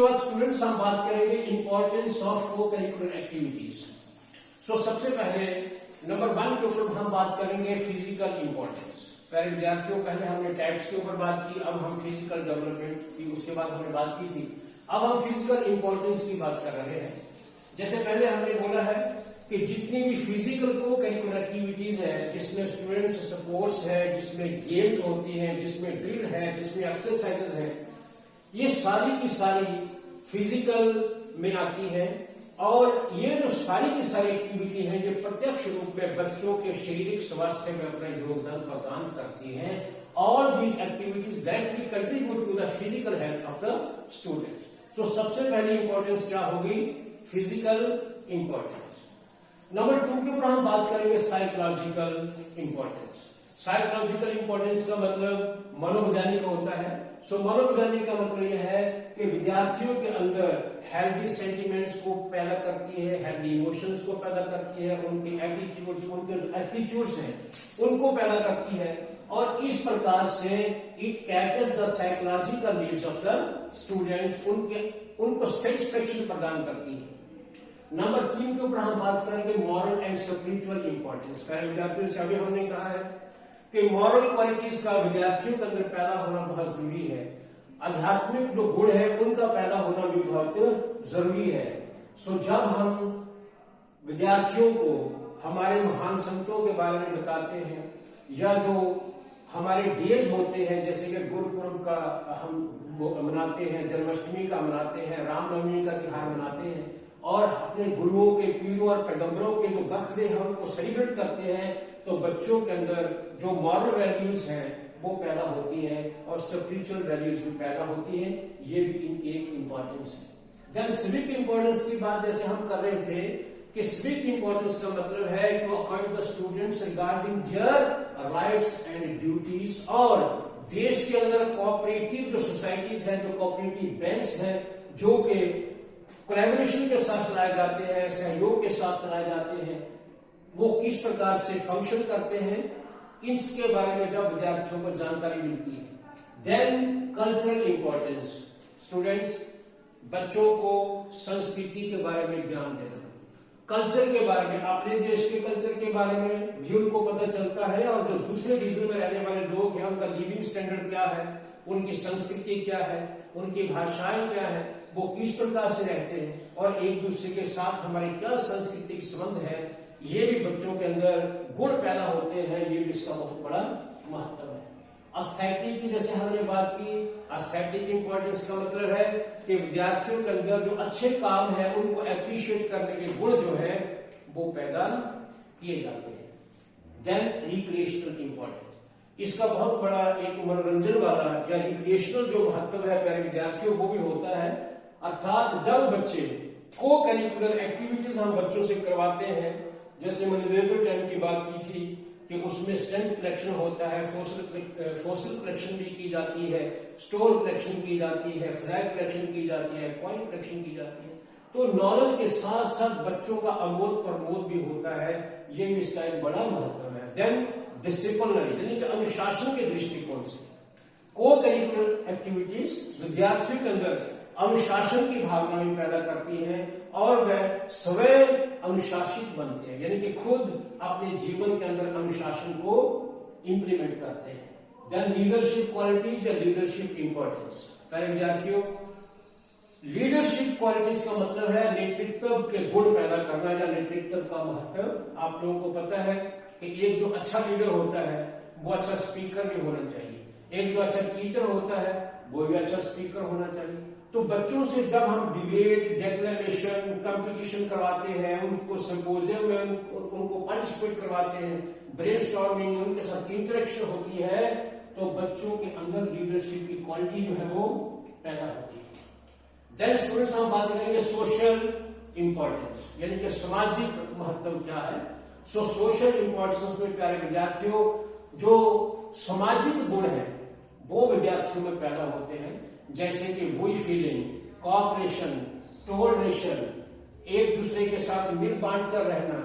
बाद स्टूडेंट्स हम बात करेंगे इंपॉर्टेंस ऑफ को करिकुलर एक्टिविटीज। सबसे पहले नंबर 1 के ऊपर हम बात करेंगे फिजिकल इंपॉर्टेंस। पहले विद्यार्थियों पहले हमने टाइप्स के ऊपर बात की, अब हम फिजिकल डेवलपमेंट की उसके बाद हमने बात की थी, अब हम फिजिकल इंपॉर्टेंस की बात कर रहे हैं। जैसे पहले हमने बोला है कि जितनी भी फिजिकल को करिकुलर एक्टिविटीज है, जिसमें स्टूडेंट्स स्पोर्ट्स है, जिसमें गेम्स होती हैं, जिसमें ड्रिल है, जिसमें एक्सरसाइजेज है, ये सारी की सारी फिजिकल में आती है। और ये जो सारी की सारी एक्टिविटी है, ये प्रत्यक्ष रूप में बच्चों के शारीरिक स्वास्थ्य में अपना योगदान प्रदान करती हैं। All these activities directly contribute to the physical health of the student. तो सबसे पहले इंपॉर्टेंस क्या होगी? Physical importance. नंबर 2 के ऊपर हम बात करेंगे साइकोलॉजिकल इंपॉर्टेंस। साइकोलॉजिकल इंपॉर्टेंस का मतलब मनोवैज्ञानिक होता है। मनोवैज्ञानिक का मतलब यह है कि विद्यार्थियों के अंदर हेल्दी सेंटिमेंट्स को पैदा करती है, हेल्दी इमोशंस को पैदा करती है, उनके एटीट्यूड्स हैं उनको पैदा करती है, और इस प्रकार से it caters the psychological needs of the students, उनको सेटिस्फेक्शन प्रदान करती है। नंबर 3 के ऊपर हम बात करेंगे मॉरल एंड स्पिरिचुअल इंपॉर्टेंस। पहले विद्यार्थियों से अभी हमने कहा है कि मॉरल क्वालिटीज का विद्यार्थियों के अंदर पैदा होना बहुत जरूरी है। आध्यात्मिक जो गुण है उनका पैदा होना भी बहुत जरूरी है। जब हम विद्यार्थियों को हमारे महान संतों के बारे में बताते हैं, या जो हमारे डेज होते हैं, जैसे कि गुरुपुरब का हम मनाते हैं, जन्माष्टमी का मनाते हैं, रामनवमी का त्योहार मनाते हैं, और अपने गुरुओं के, पीरों और पैगंबरों के जो बर्थडे है उनको सेलिब्रेट करते हैं, तो बच्चों के अंदर जो मॉरल वैल्यूज हैं वो पैदा होती है और स्पिरिचुअल वैल्यूज भी पैदा होती है। ये भी इनकी एक इंपॉर्टेंस है। जब सिविक इंपॉर्टेंस की बात जैसे हम कर रहे थे कि सिविक इंपॉर्टेंस का मतलब है to appoint the students regarding their rights and duties, और देश के अंदर कोऑपरेटिव जो सोसाइटीज हैं, जो कोऑपरेटिव बैंक्स हैं, जो कि कोलैबोरेशन के साथ चलाए जाते हैं, सहयोग के साथ चलाए जाते हैं, वो किस प्रकार से फंक्शन करते हैं, इसके बारे में जब विद्यार्थियों को जानकारी मिलती है। Then cultural importance. स्टूडेंट्स बच्चों को संस्कृति के बारे में ज्ञान देना, कल्चर के बारे में, अपने देश के कल्चर के बारे में भी उनको पता चलता है, और जो दूसरे रीजन में रहने वाले लोग हैं उनका लिविंग स्टैंडर्ड क्या है, उनकी संस्कृति क्या है, उनकी भाषाएं क्या है, वो किस प्रकार से रहते हैं, और एक दूसरे के साथ हमारे क्या सांस्कृतिक संबंध है, ये भी बच्चों के अंदर गुण पैदा होते हैं। ये भी इसका बहुत बड़ा महत्व है। एस्थेटिक की जैसे हमने बात की, एस्थेटिक इंपॉर्टेंस का मतलब है कि विद्यार्थियों के अंदर जो अच्छे काम है उनको अप्रिशिएट करने के गुण जो है वो पैदा किए जाते हैं। देन रिक्रिएशनल इंपॉर्टेंस, इसका बहुत बड़ा एक मनोरंजन वाला या रिक्रिएशनल जो महत्व है प्यारे विद्यार्थियों वो भी होता है। अर्थात जब बच्चे को करिकुलर एक्टिविटीज हम बच्चों से करवाते हैं, जैसे मैंने लेजर टाइम की बात की थी कि उसमें स्टैम्प कलेक्शन होता है, फॉसिल कलेक्शन भी की जाती है, स्टोन कलेक्शन की जाती है, फ्लैग कलेक्शन की जाती है, कॉइन कलेक्शन की जाती है, तो नॉलेज के साथ साथ बच्चों का अमोद प्रमोद भी होता है। ये भी इसका एक बड़ा महत्व है। देन डिसिप्लिनरी यानी कि अनुशासन के दृष्टिकोण से को करिकुलर एक्टिविटीज विद्यार्थियों के अंदर अनुशासन की भावना भी पैदा करती है, और वह स्वयं अनुशासित बनते हैं, यानी कि खुद अपने जीवन के अंदर अनुशासन को इंप्लीमेंट करते हैं। देन लीडरशिप क्वालिटीज या लीडरशिप इंपॉर्टेंस। पहले विद्यार्थियों लीडरशिप क्वालिटीज का मतलब है नेतृत्व के गुण पैदा करना या नेतृत्व का महत्व। आप लोगों को पता है कि एक जो अच्छा लीडर होता है वो अच्छा स्पीकर भी होना चाहिए, एक जो अच्छा टीचर होता है वो भी अच्छा स्पीकर होना चाहिए। तो बच्चों से जब हम डिबेट, डेक्लेरेशन, कंपटीशन करवाते हैं, उनको सिंपोजियम में उनको पार्टिसिपेट करवाते हैं, ब्रेनस्टॉर्मिंग, उनके साथ इंटरेक्शन होती है, तो बच्चों के अंदर लीडरशिप की क्वालिटी जो है वो पैदा होती है। देन स्टूडेंट्स हम बात करेंगे सोशल इंपॉर्टेंस, यानी कि सामाजिक महत्व क्या है। सोशल इंपॉर्टेंस में प्यारे विद्यार्थियों जो सामाजिक गुण है वो विद्यार्थियों में पैदा होते हैं, जैसे कि वही फीलिंग, कोऑपरेशन, टोलरेशन, एक दूसरे के साथ मिल बांट कर रहना,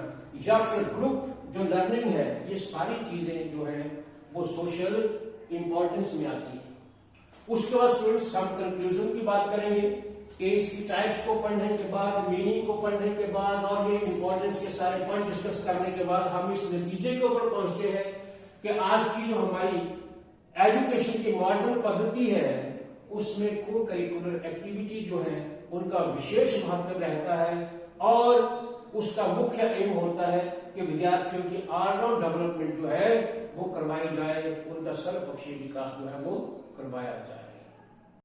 या फिर ग्रुप जो लर्निंग है, ये सारी चीजें जो है वो सोशल इंपॉर्टेंस में आती है। उसके बाद स्टूडेंट्स हम कंक्लूजन की बात करेंगे कि इसकी टाइप्स को पढ़ने के बाद, मीनिंग को पढ़ने के बाद और ये इंपॉर्टेंस के सारे पॉइंट डिस्कस करने के बाद हम इस नतीजे के ऊपर पहुंचते हैं कि आज की जो हमारी एजुकेशन की मॉडर्न पद्धति है उसमें को करिकुलर एक्टिविटी जो है उनका विशेष महत्व रहता है और उसका मुख्य एम होता है कि विद्यार्थियों की ऑलराउंड डेवलपमेंट जो है वो करवाई जाए, उनका सर्वपक्षीय विकास जो है वो करवाया जाए।